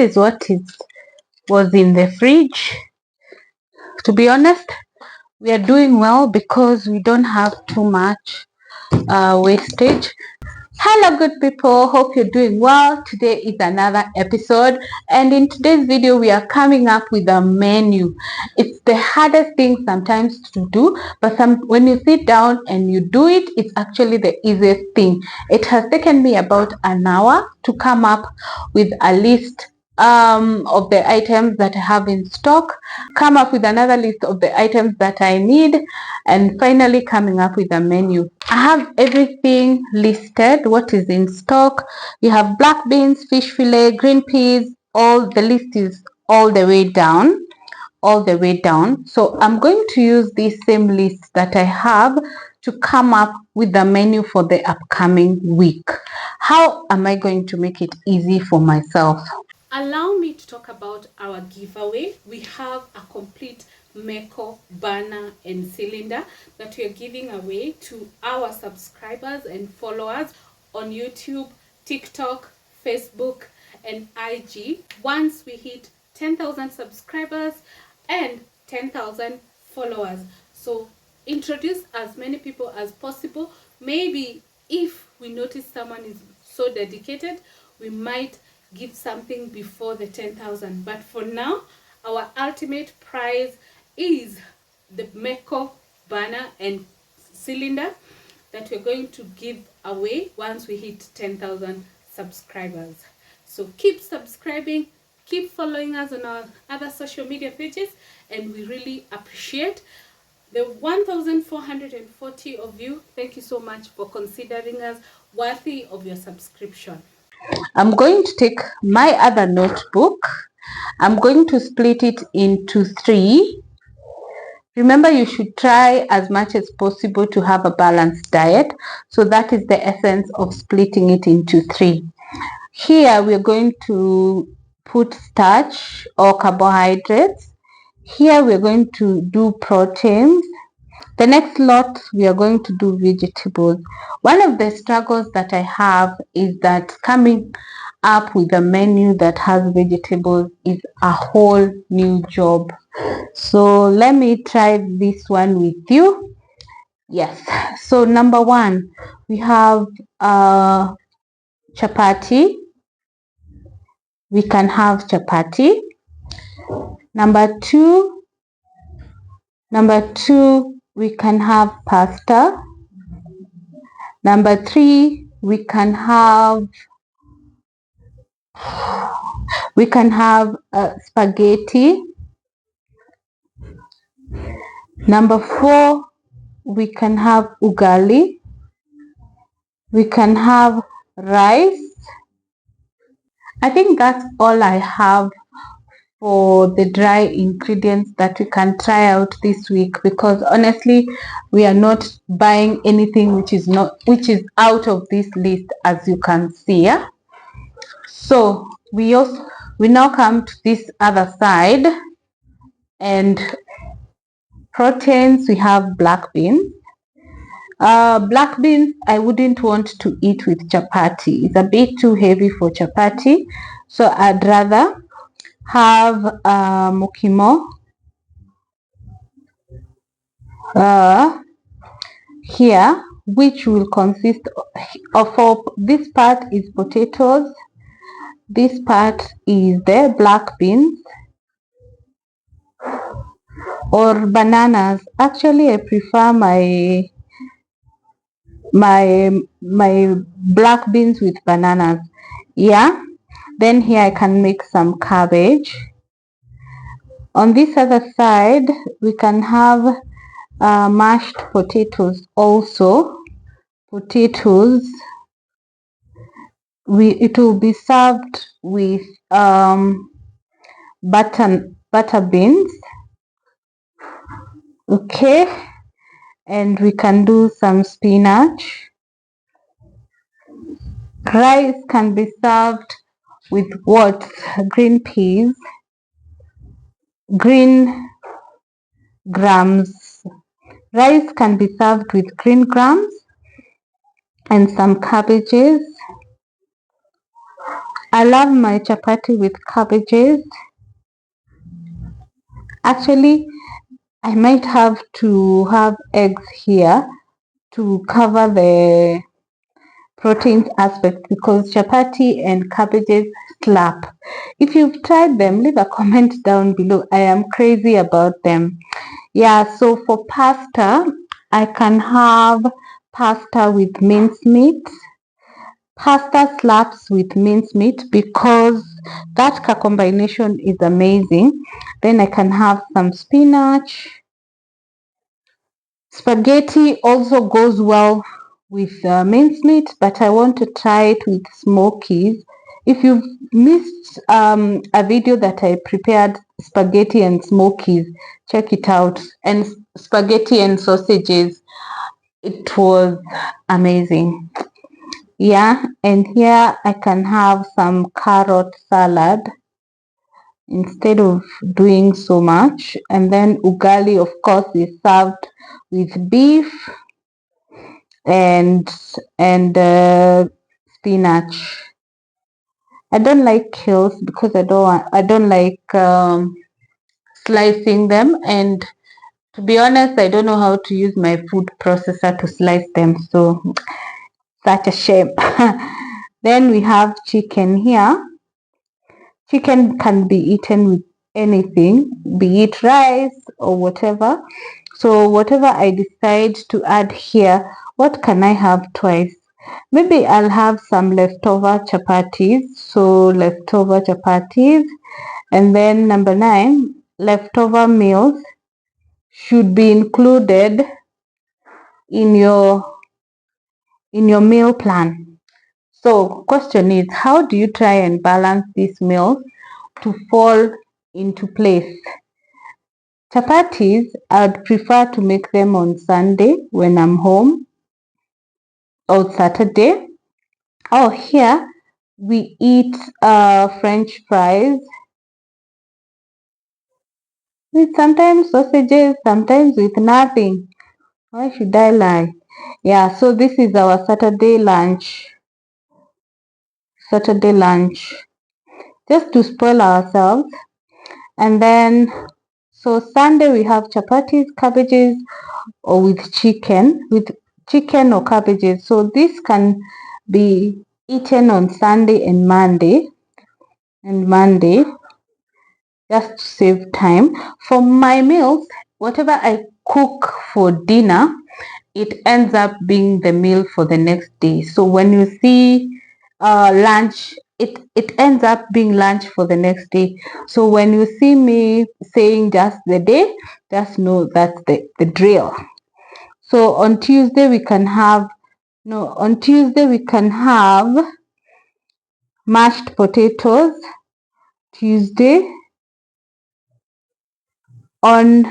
is what was in the fridge. To be honest, we are doing well because we don't have too much wastage. Hello good people, hope you're doing well. Today is another episode, and in today's video we are coming up with a menu. It's the hardest thing sometimes to do, but when you sit down and you do it, it's actually the easiest thing. It has taken me about an hour to come up with a list of the items that I have in stock, come up with another list of the items that I need, and finally coming up with a menu. I have everything listed, what is in stock. You have black beans, fish fillet, green peas, all the list is all the way down. So I'm going to use this same list that I have to come up with the menu for the upcoming week. How am I going to make it easy for myself? Allow me to talk about our giveaway. We have a complete Meko burner and cylinder that we are giving away to our subscribers and followers on YouTube, TikTok, Facebook, and IG. Once we hit 10,000 subscribers and 10,000 followers. So introduce as many people as possible. Maybe if we notice someone is so dedicated, we might give something before the 10,000. But for now, our ultimate prize is the Meko burner and cylinder that we're going to give away once we hit 10,000 subscribers. So keep subscribing, keep following us on our other social media pages, and we really appreciate the 1,440 of you. Thank you so much for considering us worthy of your subscription. I'm going to take my other notebook. I'm going to split it into 3. Remember, you should try as much as possible to have a balanced diet. So that is the essence of splitting it into 3. Here we're going to put starch or carbohydrates. Here we're going to do proteins. The next lot we are going to do vegetables. One of the struggles that I have is that coming up with a menu that has vegetables is a whole new job. So let me try this one with you. Yes. So number 1, we have chapati. We can have chapati. Number two, we can have pasta. Number 3, we can have spaghetti. Number 4, we can have ugali. We can have rice. I think that's all I have for the dry ingredients that we can try out this week, because honestly we are not buying anything which is out of this list, as you can see. Yeah? So we now come to this other side, and proteins, we have black beans. Black beans I wouldn't want to eat with chapati. It's a bit too heavy for chapati, so I'd rather have mukimo here, which will consist of this part is potatoes, this part is the black beans or bananas. Actually I prefer my black beans with bananas. Yeah. Then here I can make some cabbage. On this other side we can have mashed potatoes also. Potatoes, it will be served with butter beans. Okay, and we can do some spinach. Rice can be served with what? Green peas, green grams. Rice can be served with green grams and some cabbages I love my chapati with cabbages. Actually, I might have to have eggs here to cover the protein aspect because chapati and cabbages slap. If you've tried them, leave a comment down below. I am crazy about them. Yeah, so for pasta, I can have pasta with mincemeat. Pasta slaps with mincemeat because that combination is amazing. Then I can have some spinach. Spaghetti also goes well with mincemeat, but I want to try it with smokies. If you've missed a video that I prepared spaghetti and smokies, check it out. And spaghetti and sausages, it was amazing. Yeah, and here I can have some carrot salad instead of doing so much. And then ugali, of course, is served with beef and spinach. I don't like kales because I don't like slicing them, and to be honest, I don't know how to use my food processor to slice them, so such a shame. Then we have chicken here. Chicken can be eaten with anything, be it rice or whatever. So whatever I decide to add here, what can I have twice? Maybe I'll have some leftover chapatis. So leftover chapatis. And then number 9, leftover meals should be included in your meal plan. So question is, how do you try and balance these meals to fall into place? Chapatis, I'd prefer to make them on Sunday when I'm home, or Saturday. Oh, here we eat French fries with sometimes sausages, sometimes with nothing. Why should I lie? Yeah, so this is our Saturday lunch. Saturday lunch. Just to spoil ourselves. And then, so Sunday we have chapatis, cabbages, or with chicken or cabbages. So this can be eaten on Sunday and Monday, just to save time. For my meals, whatever I cook for dinner, it ends up being the meal for the next day. So when you see lunch, it ends up being lunch for the next day. So when you see me saying just the day, just know that's the drill. So on Tuesday we can have mashed potatoes. Tuesday. On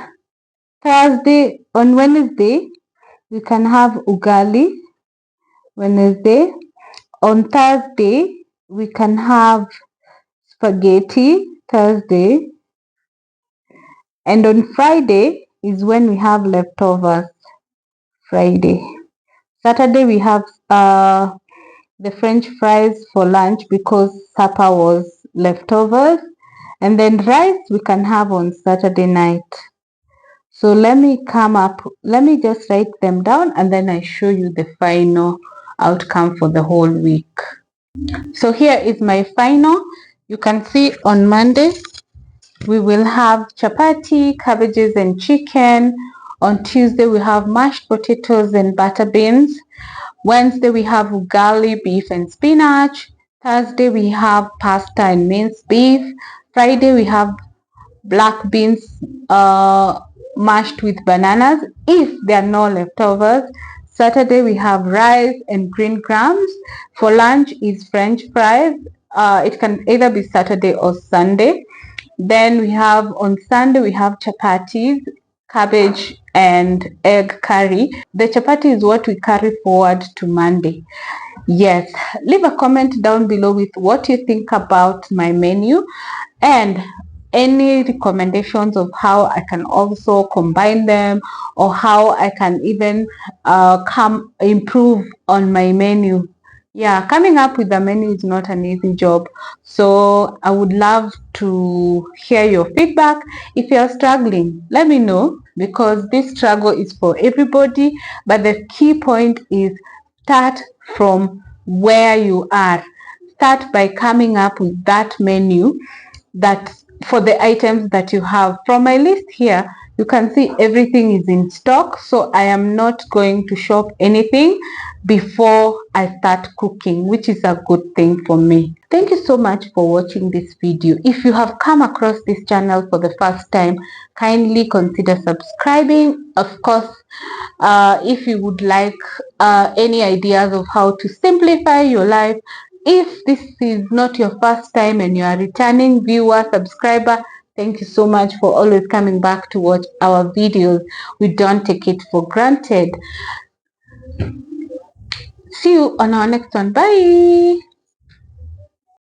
Wednesday we can have ugali. Wednesday. On Thursday we can have spaghetti. Thursday. And on Friday is when we have leftovers. Friday. Saturday we have the French fries for lunch because supper was leftovers. And then rice we can have on Saturday night. So let me just write them down and then I show you the final outcome for the whole week. So here is my final. You can see on Monday we will have chapati, cabbages and chicken. On Tuesday we have mashed potatoes and butter beans. Wednesday we have ugali, beef and spinach. Thursday we have pasta and minced beef. Friday we have black beans mashed with bananas if there are no leftovers. Saturday we have rice and green grams. For lunch is French fries. It can either be Saturday or Sunday. Then we have on Sunday we have chapatis, cabbage and egg curry. The chapati is what we carry forward to Monday. Yes, leave a comment down below with what you think about my menu and any recommendations of how I can also combine them or how I can even improve on my menu. Yeah, coming up with the menu is not an easy job. So I would love to hear your feedback. If you're struggling, let me know, because this struggle is for everybody. But the key point is start from where you are. Start by coming up with that menu that for the items that you have. From my list here, you can see everything is in stock, so I am not going to shop anything before I start cooking, which is a good thing for me. Thank you so much for watching this video. If you have come across this channel for the first time, kindly consider subscribing. Of course, if you would like any ideas of how to simplify your life, if this is not your first time and you are a returning viewer, subscriber, thank you so much for always coming back to watch our videos. We don't take it for granted. See you on our next one. Bye.